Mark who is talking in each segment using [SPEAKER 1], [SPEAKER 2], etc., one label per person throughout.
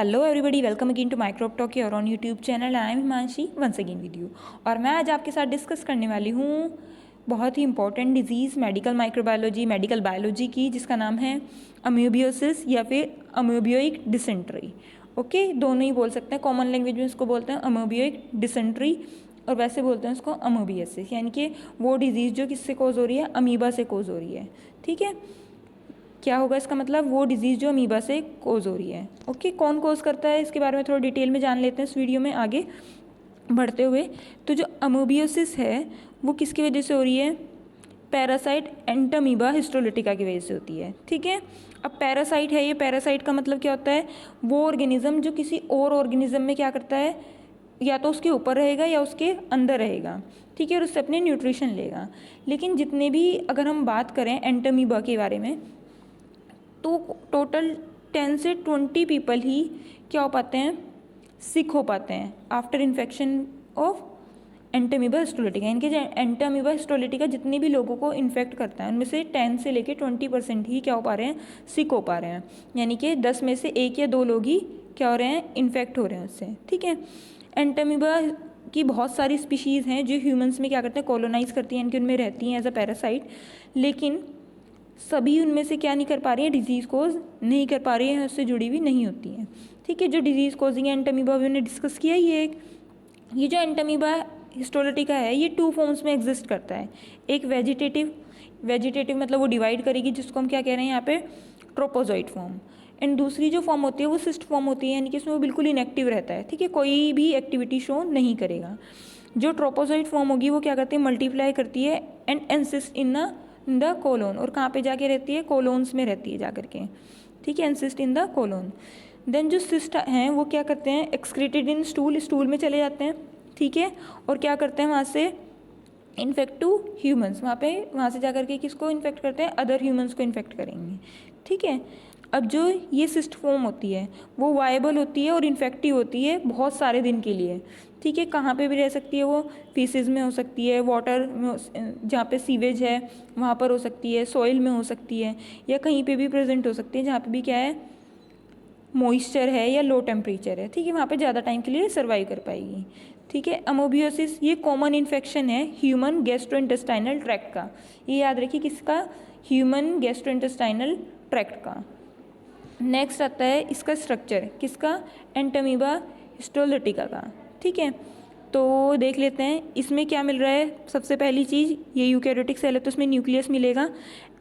[SPEAKER 1] Hello everybody, welcome again to Microbe Talk your on YouTube channel. I am Himanshi once again with you. और मैं आज आपके साथ discuss करने वाली हूँ बहुत ही important disease medical microbiology medical biology की, जिसका नाम है अमीबियोसिस या फिर अमीबियोइक डिसेंट्री। ओके, दोनों ही बोल सकते हैं। कॉमन लैंग्वेज में इसको बोलते हैं अमीबियोइक डिसेंट्री और वैसे बोलते हैं उसको अमीबियोसिस, यानी कि वो डिजीज़ जो किससे कोज हो रही है, अमीबा से कोज हो रही है। ठीक है, क्या होगा इसका मतलब, वो डिजीज़ जो अमीबा से कोज हो रही है। ओके, कौन कोज करता है इसके बारे में थोड़ा डिटेल में जान लेते हैं इस वीडियो में आगे बढ़ते हुए। तो जो अमीबियोसिस है वो किसकी वजह से हो रही है, पैरासाइट एंटामीबा हिस्टोलिटिका की वजह से होती है। ठीक है, अब पैरासाइट है, ये पैरासाइट का मतलब क्या होता है, वो ऑर्गेनिज्म जो किसी और ऑर्गेनिज्म में क्या करता है, या तो उसके ऊपर रहेगा या उसके अंदर रहेगा। ठीक है, और उससे अपने न्यूट्रिशन लेगा। लेकिन जितने भी अगर हम बात करें एंटामीबा के बारे में, तो टोटल 10 से 20 पीपल ही क्या हो पाते हैं, सिक हो पाते हैं after infection of Entamoeba histolytica. यानी कि एंटामीबा हिस्टोलिटिका जितने भी लोगों को इन्फेक्ट करता है उनमें से 10 से लेके 20% ही क्या हो पा रहे हैं, सिक हो पा रहे हैं। यानी कि 10 में से 1 या 2 लोग ही क्या हो रहे हैं, इन्फेक्ट हो रहे हैं उससे। ठीक है, एंटामीबा की बहुत सारी स्पीशीज़ हैं जो ह्यूमंस में क्या करते हैं, कॉलोनाइज करती हैं, यानी कि उनमें रहती हैं एज अ पैरासाइट। लेकिन सभी उनमें से क्या नहीं कर पा रही है, डिजीज़ कोज नहीं कर पा रही है, उससे जुड़ी हुई नहीं होती हैं। ठीक है, जो डिजीज़ कोजिंग एंटामीबा हमने डिस्कस किया, ये जो एंटामीबा हिस्टोलिटिका है ये 2 फॉर्म्स में एग्जिस्ट करता है। एक वेजिटेटिव मतलब वो डिवाइड करेगी, जिसको हम क्या कह रहे हैं यहाँ पे, ट्रोपोजोइट फॉर्म। एंड दूसरी जो फॉर्म होती है वो सिस्ट फॉर्म होती है, यानी कि इसमें वो बिल्कुल इनएक्टिव रहता है। ठीक है, कोई भी एक्टिविटी शो नहीं करेगा। जो ट्रोपोजोइट फॉर्म होगी वो क्या करती है, मल्टीप्लाई करती है एंड एंसिस्ट इन द कोलोन। और कहाँ पे जाके रहती है, कोलोन्स में रहती है जा करके। ठीक है, एंसिस्ट इन द कोलोन। देन जो सिस्ट हैं वो क्या करते हैं, एक्सक्रीटेड इन स्टूल में चले जाते हैं। ठीक है, और क्या करते हैं वहाँ से, इन्फेक्ट टू ह्यूमंस, वहाँ से जा करके किसको इन्फेक्ट करते हैं, अदर ह्यूमंस को इन्फेक्ट करेंगे। ठीक है, अब जो ये सिस्ट फॉर्म होती है वो वायबल होती है और इन्फेक्टिव होती है बहुत सारे दिन के लिए। ठीक है, कहाँ पे भी रह सकती है वो, फीसेस में हो सकती है, वाटर में जहाँ पे सीवेज है वहाँ पर हो सकती है, सॉइल में हो सकती है, या कहीं पे भी प्रेजेंट हो सकती है जहाँ पे भी क्या है, मॉइस्चर है या लो टेम्परेचर है। ठीक है, वहाँ पे ज़्यादा टाइम के लिए सर्वाइव कर पाएगी। ठीक है, अमोबियोसिस ये कॉमन इन्फेक्शन है ह्यूमन गैस्ट्रोइंटेस्टाइनल ट्रैक्ट का। ये याद रखिए, किसका, ह्यूमन गैस्ट्रोइंटेस्टाइनल ट्रैक्ट का। नेक्स्ट आता है इसका स्ट्रक्चर, किसका, एंटामीबा हिस्टोलिटिका का। ठीक है, तो देख लेते हैं इसमें क्या मिल रहा है। सबसे पहली चीज़, ये यूकैरियोटिक सेल है तो इसमें न्यूक्लियस मिलेगा,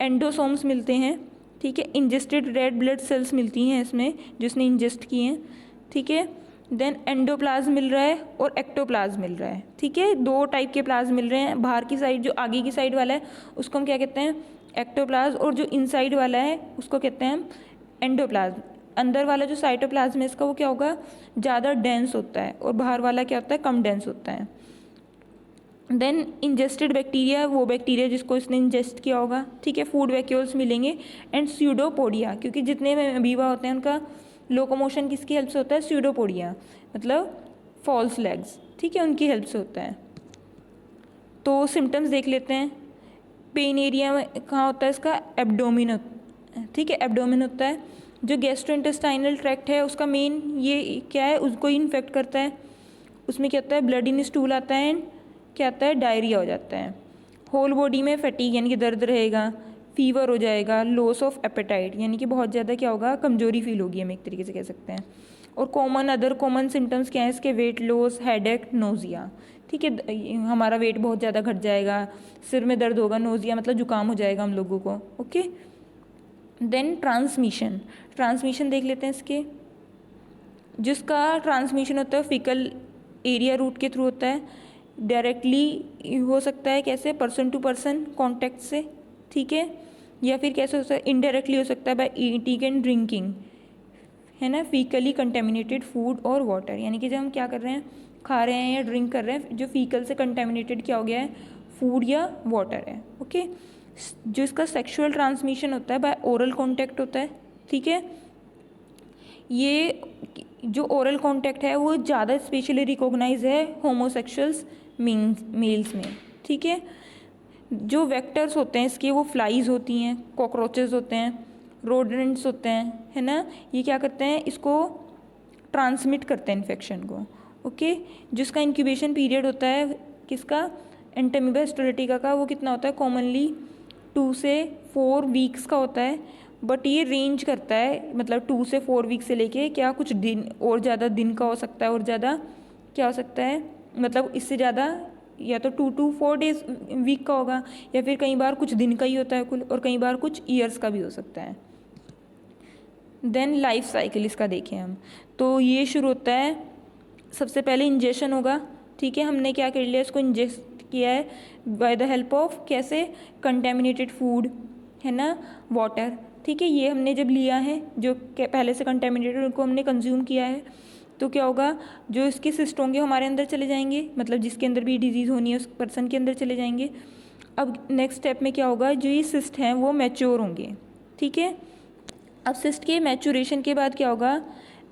[SPEAKER 1] एंडोसोम्स मिलते हैं। ठीक है, इंजेस्टेड रेड ब्लड सेल्स मिलती हैं इसमें, जिसने इंजेस्ट किए हैं। ठीक है, देन एंडोप्लाज्म मिल रहा है और एक्टोप्लाज्म मिल रहा है। ठीक है, 2 टाइप के प्लाज्म मिल रहे हैं। बाहर की साइड जो आगे की साइड वाला है उसको हम क्या कहते हैं, एक्टोप्लाज्म, और जो इनसाइड वाला है उसको कहते हैं हम एंडोप्लाज्म। अंदर वाला जो साइटोप्लाज्म है इसका वो क्या होगा, ज़्यादा डेंस होता है, और बाहर वाला क्या होता है, कम डेंस होता है। देन इंजेस्टेड बैक्टीरिया, वो बैक्टीरिया जिसको इसने इंजेस्ट किया होगा। ठीक है, फूड वैक्यूल्स मिलेंगे एंड स्यूडोपोडिया, क्योंकि जितने में अमीबा होते हैं उनका लोकोमोशन किसकी हेल्प से होता है, स्यूडोपोडिया मतलब फॉल्स लेग्स। ठीक है, उनकी हेल्प से होता है। तो सिम्टम्स देख लेते हैं। पेन एरिया में कहाँ होता है इसका, एब्डोमिन। ठीक है, एब्डोमिन होता है। जो गैस्ट्रोइंटेस्टाइनल ट्रैक्ट है उसका मेन ये क्या है, उसको इन्फेक्ट करता है। उसमें क्या होता है, ब्लड इन स्टूल आता है एंड क्या आता है, डायरिया हो जाता है। होल बॉडी में फैटीग यानी कि दर्द रहेगा, फीवर हो जाएगा, लॉस ऑफ एपेटाइट यानी कि बहुत ज़्यादा क्या होगा, कमजोरी फील होगी, हम एक तरीके से कह सकते हैं। और अदर कॉमन सिम्टम्स क्या है इसके, वेट लॉस, हेडेक, नोजिया। ठीक है, हमारा वेट बहुत ज़्यादा घट जाएगा, सिर में दर्द होगा, नोजिया मतलब जुकाम हो जाएगा हम लोगों को। ओके, देन ट्रांसमिशन देख लेते हैं इसके। जिसका ट्रांसमिशन होता है फीकल एरिया रूट के थ्रू होता है, डायरेक्टली हो सकता है, कैसे, पर्सन टू पर्सन कॉन्टैक्ट से। ठीक है, या फिर कैसे हो सकता है, इनडायरेक्टली हो सकता है बाय ईटिंग एंड ड्रिंकिंग, है ना, फीकली कंटेमिनेटेड फूड और वाटर। यानी कि जब हम क्या कर रहे हैं, खा रहे हैं या ड्रिंक कर रहे हैं, जो फीकल से कंटेमिनेटेड क्या हो गया है, फूड या वाटर है। ओके, जो इसका सेक्सुअल ट्रांसमिशन होता है बाय ओरल कॉन्टैक्ट होता है। ठीक है, ये जो ओरल कॉन्टैक्ट है वो ज़्यादा स्पेशली रिकॉग्नाइज है होमोसेक्सुअल्स मेल्स में। ठीक है, जो वेक्टर्स होते हैं इसके वो फ्लाइज होती हैं, कॉकरोचेस होते हैं, रोडेंट्स होते हैं, है ना। ये क्या करते हैं, इसको ट्रांसमिट करता है इन्फेक्शन को। ओके, जिसका इंक्यूबेशन पीरियड होता है किसका, एंटेमीबा हिस्टोलिटिका का, वो कितना होता है, कॉमनली 2 से 4 वीक्स का होता है। बट ये रेंज करता है, मतलब 2 से 4 वीक से लेके क्या कुछ दिन और ज़्यादा दिन का हो सकता है, और ज़्यादा क्या हो सकता है, मतलब इससे ज़्यादा या तो 2 to 4 डेज वीक का होगा, या फिर कई बार कुछ दिन का ही होता है कुल, और कई बार कुछ ईयर्स का भी हो सकता है। देन लाइफ साइकिल इसका देखें हम, तो ये शुरू होता है, सबसे पहले इंजेक्शन होगा। ठीक है, हमने क्या कर लिया, इसको इंजेक्ट किया है बाय द हेल्प ऑफ, कैसे, कंटेमिनेटेड फूड, है ना, वाटर। ठीक है, ये हमने जब लिया है जो पहले से कंटेमिनेटेड, उनको हमने कंज्यूम किया है, तो क्या होगा, जो इसके सिस्ट होंगे हमारे अंदर चले जाएंगे, मतलब जिसके अंदर भी डिजीज़ होनी है उस पर्सन के अंदर चले जाएंगे। अब नेक्स्ट स्टेप में क्या होगा, जो ये सिस्ट हैं वो मैच्योर होंगे। ठीक है, अब सिस्ट के मैच्योरेशन के बाद क्या होगा,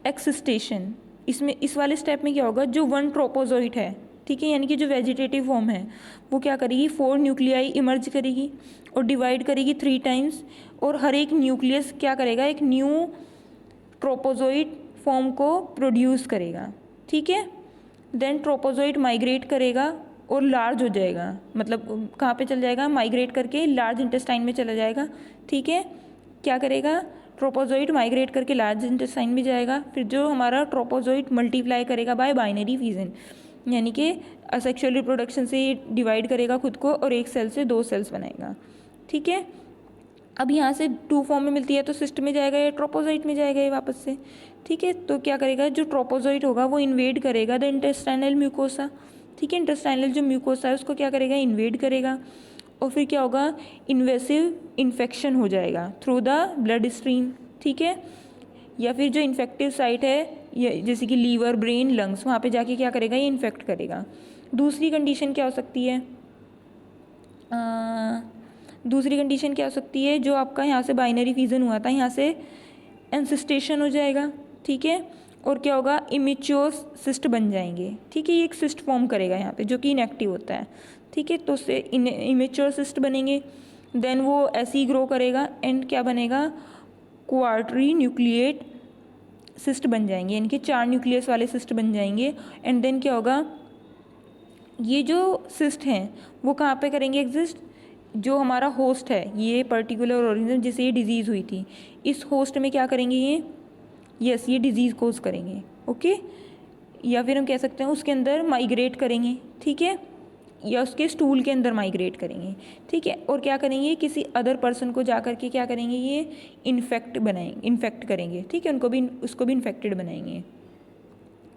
[SPEAKER 1] एक्सिस्टेशन। इसमें इस वाले स्टेप में क्या होगा, जो 1 ट्रोपोजोइट है, ठीक है, यानी कि जो वेजिटेटिव फॉर्म है, वो क्या करेगी, 4 न्यूक्लियाई इमर्ज करेगी और डिवाइड करेगी 3 टाइम्स, और हर एक न्यूक्लियस क्या करेगा, एक न्यू ट्रोपोजोइट फॉर्म को प्रोड्यूस करेगा। ठीक है, देन ट्रोपोजोइट माइग्रेट करेगा और लार्ज हो जाएगा, मतलब कहाँ पे चल जाएगा, माइग्रेट करके लार्ज इंटेस्टाइन में चला जाएगा। ठीक है, क्या करेगा, ट्रोपोजोइट माइग्रेट करके लार्ज इंटेस्टाइन में जाएगा। फिर जो हमारा ट्रोपोजोइट मल्टीप्लाई करेगा बाय बाइनरी फिजन, यानी कि असेक्सुअल रिप्रोडक्शन से ये डिवाइड करेगा खुद को और एक सेल से 2 सेल्स बनाएगा। ठीक है, अब यहाँ से 2 फॉर्म में मिलती है, तो सिस्ट में जाएगा या ट्रोपोजोइट में जाएगा ये वापस से। ठीक है, तो क्या करेगा, जो ट्रोपोजोइट होगा वो इन्वेड करेगा द इंटेस्टाइनल म्यूकोसा। ठीक है, इंटेस्टाइनल जो म्यूकोसा है उसको क्या करेगा, इन्वेड करेगा, और फिर क्या होगा, इन्वेसिव इन्फेक्शन हो जाएगा थ्रू द ब्लड स्ट्रीम। ठीक है, या फिर जो इन्फेक्टिव साइट है जैसे कि लीवर, ब्रेन, लंग्स, वहाँ पे जाके क्या करेगा, ये इन्फेक्ट करेगा। दूसरी कंडीशन क्या हो सकती है, दूसरी कंडीशन क्या हो सकती है, जो आपका यहाँ से बाइनरी फिजन हुआ था, यहाँ से एंसिस्टेशन हो जाएगा। ठीक है, और क्या होगा, इमेच्योर सिस्ट बन जाएंगे। ठीक है, ये एक सिस्ट फॉर्म करेगा यहाँ पे जो कि इनएक्टिव होता है। ठीक है, तो उससे इमेच्योर सिस्ट बनेंगे, देन वो ऐसे ही ग्रो करेगा एंड क्या बनेगा, क्वार्टरी न्यूक्लिएट सिस्ट बन जाएंगे, यानी कि 4 न्यूक्लियस वाले सिस्ट बन जाएंगे। एंड देन क्या होगा, ये जो सिस्ट हैं वो कहाँ पे करेंगे एग्जिस्ट, जो हमारा होस्ट है, ये पर्टिकुलर ऑर्गेनिज्म जिसे ये डिजीज़ हुई थी, इस होस्ट में क्या करेंगे, ये डिजीज़ कोज करेंगे। ओके, या फिर हम कह सकते हैं उसके अंदर माइग्रेट करेंगे। ठीक है, या उसके स्टूल के अंदर माइग्रेट करेंगे। ठीक है, और क्या करेंगे, किसी अदर पर्सन को जा करके क्या करेंगे, ये इन्फेक्ट करेंगे। ठीक है, उसको भी इन्फेक्टेड बनाएंगे।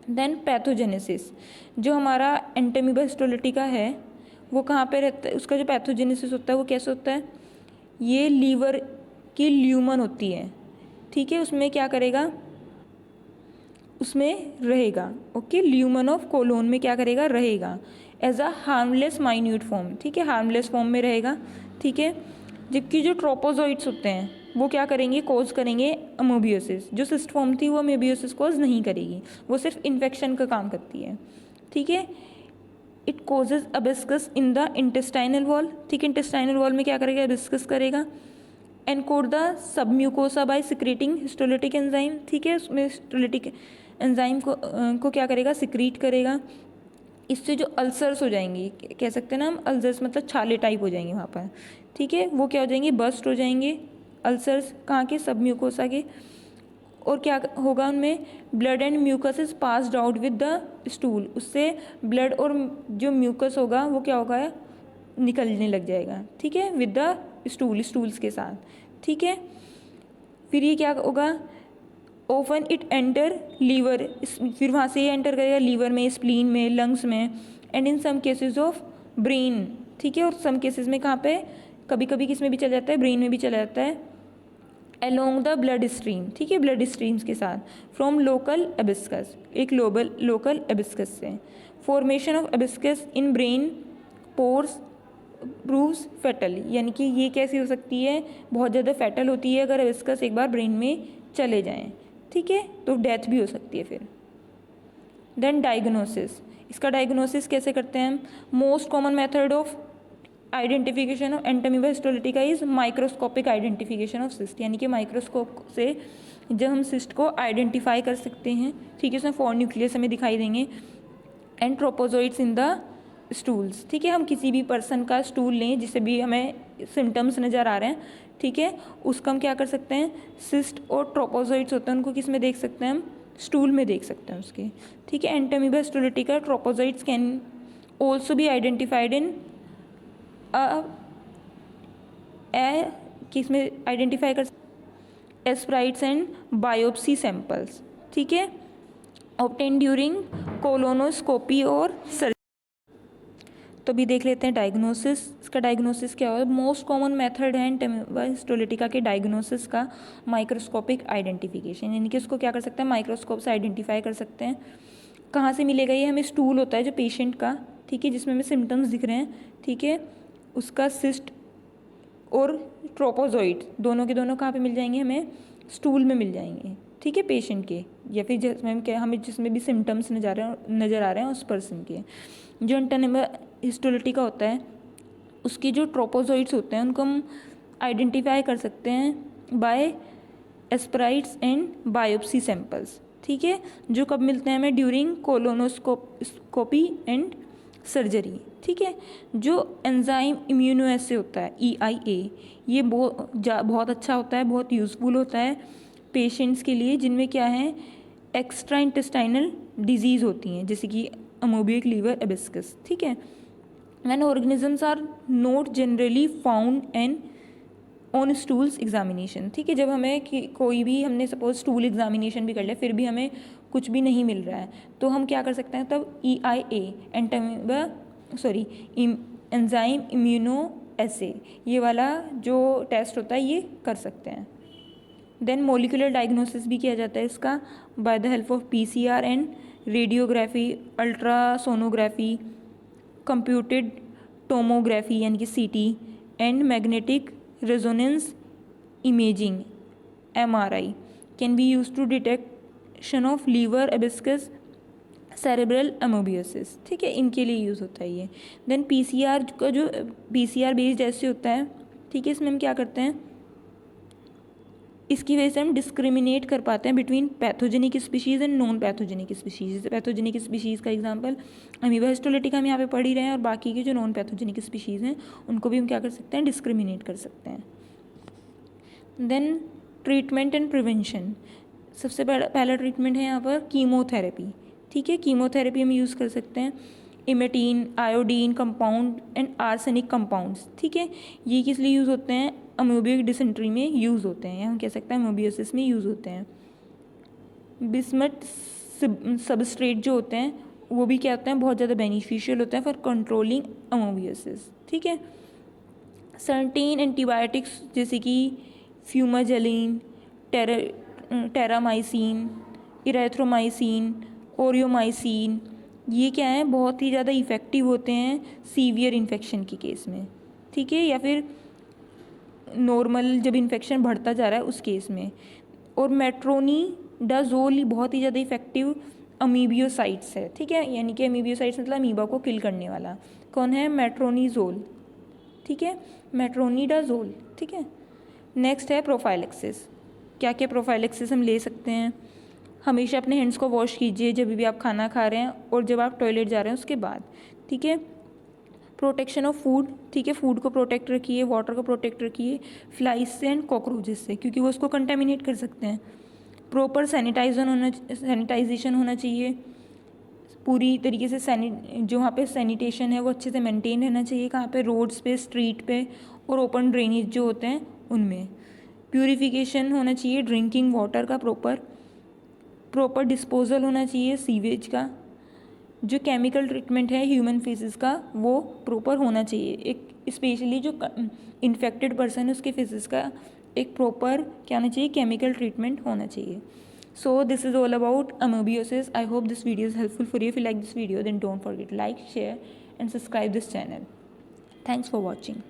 [SPEAKER 1] देन पैथोजेनेसिस, जो हमारा एंटेमीबा हिस्टोलिटिका है वो कहाँ पे रहता है, उसका जो पैथोजेनेसिस होता है वो कैसे होता है, ये लीवर की ल्यूमन होती है। ठीक है, उसमें क्या करेगा, उसमें रहेगा। ओके, ल्यूमन ऑफ कोलोन में क्या करेगा, रहेगा as a harmless minute form. ठीक है, हार्मलेस फॉर्म में रहेगा। ठीक है, जबकि जो ट्रोपोजोइट्स होते हैं वो क्या करेंगे, कोज करेंगे अमोबियोसिस। जो सिस्ट फॉर्म थी वो अमोबियोसिस कोज नहीं करेगी, वो सिर्फ इन्फेक्शन का काम करती है। ठीक है, it causes abscess in the intestinal wall. ठीक है, इंटेस्टाइनल वॉल में क्या करेगा, अबिस्कस करेगा। Encode the submucosa by secreting histolytic enzyme. ठीक है, उसमें हिस्टोलिटिक एंजाइम को क्या करेगा, सिक्रीट करेगा। इससे जो अल्सर्स हो जाएंगे, कह सकते हैं ना हम, अल्सर्स मतलब छाले टाइप हो जाएंगे वहाँ पर। ठीक है, वो क्या हो जाएंगे, बस्ट हो जाएंगे अल्सर्स, कहाँ के, सबम्यूकोसा के। और क्या होगा उनमें, blood and mucus is passed out with the stool, उससे ब्लड और जो म्यूकस होगा वो क्या होगा, निकलने लग जाएगा। ठीक है, विद द स्टूल्स के साथ। ठीक है, फिर ये क्या होगा, ओफन इट एंटर लीवर, फिर वहाँ से ये एंटर करेगा लीवर में, स्प्लीन में, लंग्स में, and in some cases of brain. ठीक है, और सम केसेस में कहाँ पे, कभी कभी किस में भी चला जाता है, ब्रेन में भी चला जाता है, अलोंग द ब्लड स्ट्रीम। ठीक है, ब्लड स्ट्रीम्स के साथ, फ्रॉम लोकल एबिस्कस, एक लोकल एबिस्कस से। Formation of abscess in brain pores proves fatal, यानी कि ये कैसी हो सकती है, बहुत ज़्यादा फैटल होती है अगर एबिस्कस एक बार ब्रेन में चले जाएँ। ठीक है, तो डेथ भी हो सकती है फिर। देन डायग्नोसिस, इसका डायग्नोसिस कैसे करते हैं हम, most common method of identification of Entamoeba histolytica is microscopic identification of cyst, यानी कि माइक्रोस्कोप से जब हम सिस्ट को आइडेंटिफाई कर सकते हैं, ठीक है, उसमें 4 न्यूक्लियस हमें दिखाई देंगे एंड ट्रोपोजोइट्स इन द स्टूल्स, ठीक है। हम किसी भी पर्सन का स्टूल लें जिससे भी हमें सिम्टम्स नज़र आ रहे हैं, ठीक है, उसका हम क्या कर सकते हैं, सिस्ट और ट्रोपोजोइट्स होते हैं उनको किस में देख सकते हैं हम, स्टूल में देख सकते हैं उसके, ठीक है। Entamoeba histolytica trophozoites can also be identified in किस में आइडेंटिफाई कर एस्प्राइट्स एंड बायोप्सी सैंपल्स, ठीक है, ऑब्टेन ड्यूरिंग कोलोनोस्कोपी और सर्जरी। तो भी देख लेते हैं डायग्नोसिस। इसका डायग्नोसिस क्या है, मोस्ट कॉमन मेथड है एंटामीबा हिस्टोलिटिका के डायग्नोसिस का माइक्रोस्कोपिक आइडेंटिफिकेशन, यानी कि उसको क्या कर सकते हैं, माइक्रोस्कोप से आइडेंटिफाई कर सकते हैं। कहाँ से मिलेगा ये, हमें स्टूल होता है जो पेशेंट का, ठीक है, जिसमें हमें सिम्टम्स दिख रहे हैं, ठीक है, उसका सिस्ट और ट्रोपोजोइड दोनों के दोनों कहाँ पे मिल जाएंगे, हमें स्टूल में मिल जाएंगे, ठीक है, पेशेंट के, या फिर जिसमें हमें जिसमें भी सिम्टम्स नज़र आ रहे हैं उस पर्सन के। जो एंटामीबा हिस्टोलिटिका होता है उसके जो ट्रोपोजोइड्स होते हैं उनको हम आइडेंटिफाई कर सकते हैं बाय एस्प्राइट्स एंड बायोप्सी सैंपल्स, ठीक है, जो कब मिलते हैं हमें, ड्यूरिंग कोलोनोस्कोपी एंड सर्जरी, ठीक है। जो एंजाइम इम्यूनोएसे होता है EIA, ये बहुत अच्छा होता है, बहुत यूज़फुल होता है पेशेंट्स के लिए जिनमें क्या है, एक्स्ट्रा इंटेस्टाइनल डिजीज़ होती हैं जैसे कि अमोबिक लीवर एबिस्कस, ठीक है। When organisms are not generally found and on stools examination, ठीक है, जब हमें कोई भी हमने सपोज स्टूल एग्जामिनेशन भी कर लिया फिर भी हमें कुछ भी नहीं मिल रहा है तो हम क्या कर सकते हैं, तब EIA एंजाइम इम्यूनोएसे ये वाला जो टेस्ट होता है ये कर सकते हैं। देन मोलिकुलर डायग्नोसिस भी किया जाता है इसका by the help of PCR and radiography, ultrasonography, computed tomography यानी कि CT and magnetic resonance imaging MRI can be use to detection of liver abscess, cerebral amoebiasis, ठीक है, इनके लिए यूज़ होता है ये। देन PCR का जो PCR बेस्ड ऐसे होता है, ठीक है, इसमें हम क्या करते हैं, इसकी वजह से हम डिस्क्रिमिनेट कर पाते हैं between pathogenic species and non pathogenic species. Pathogenic species का एग्जांपल अमीबा हिस्टोलिटिका हम यहाँ पे पढ़ ही रहे हैं और बाकी के जो नॉन पैथोजेनिक स्पीशीज़ हैं उनको भी हम क्या कर सकते हैं, डिस्क्रिमिनेट कर सकते हैं। देन ट्रीटमेंट एंड प्रिवेंशन, सबसे पहला ट्रीटमेंट है यहाँ पर कीमोथेरेपी, ठीक है, कीमोथेरेपी हम यूज़ कर सकते हैं emetine, iodine compound and arsenic compounds, ठीक है, ये किस लिए यूज़ होते हैं, अमोबिक डिसेंट्री में यूज़ होते हैं, या हम कह सकते हैं अमोबियोसिस में यूज़ होते हैं। बिस्मथ सबस्ट्रेट जो होते हैं वो भी क्या होते हैं, बहुत ज़्यादा बेनिफिशियल होते हैं फॉर कंट्रोलिंग अमोबियोसिस, ठीक है। सर्टेन एंटीबायोटिक्स जैसे कि फ्यूमाजेलिन, टेरामाइसिन, इरेथ्रोमाइसिन, ओरियोमाइसिन, ये क्या है, बहुत ही ज़्यादा इफ़ेक्टिव होते हैं सीवियर इन्फेक्शन के केस में, ठीक है, या फिर नॉर्मल जब इन्फेक्शन बढ़ता जा रहा है उस केस में। और मेट्रोनिडाजोल बहुत ही ज़्यादा इफेक्टिव अमीबियोसाइट्स है, ठीक है, यानी कि अमीबियोसाइट्स मतलब अमीबा को किल करने वाला कौन है, मेट्रोनिजोल, ठीक है, मेट्रोनिडाजोल, ठीक है। नेक्स्ट है प्रोफाइलेक्सिस। क्या क्या प्रोफाइलेक्सिस हम ले सकते हैं, हमेशा अपने हैंड्स को वॉश कीजिए जब भी आप खाना खा रहे हैं और जब आप टॉयलेट जा रहे हैं उसके बाद, ठीक है। प्रोटेक्शन ऑफ फूड, ठीक है, फूड को प्रोटेक्ट रखिए, वाटर को प्रोटेक्ट रखिए फ्लाइज से एंड कॉकरोचेस से क्योंकि वो उसको कंटेमिनेट कर सकते हैं। प्रॉपर सैनिटाइजेशन होना चाहिए, पूरी तरीके से जो वहाँ पे सैनिटेशन है वो अच्छे से मेंटेन रहना चाहिए, कहाँ पे, रोड्स पे, स्ट्रीट पे और ओपन ड्रेनेज जो होते हैं उनमें। प्यूरिफिकेशन होना चाहिए ड्रिंकिंग वाटर का, प्रॉपर डिस्पोजल होना चाहिए सीवेज का, जो केमिकल ट्रीटमेंट है ह्यूमन फेसेस का वो प्रॉपर होना चाहिए, एक स्पेशली जो इन्फेक्टेड पर्सन है उसके फेसेस का एक प्रॉपर क्या होना चाहिए, केमिकल ट्रीटमेंट होना चाहिए। So this is all about amoebiosis. I hope this video is helpful for you. If you like this video then don't forget to like, share and subscribe this channel. Thanks for watching.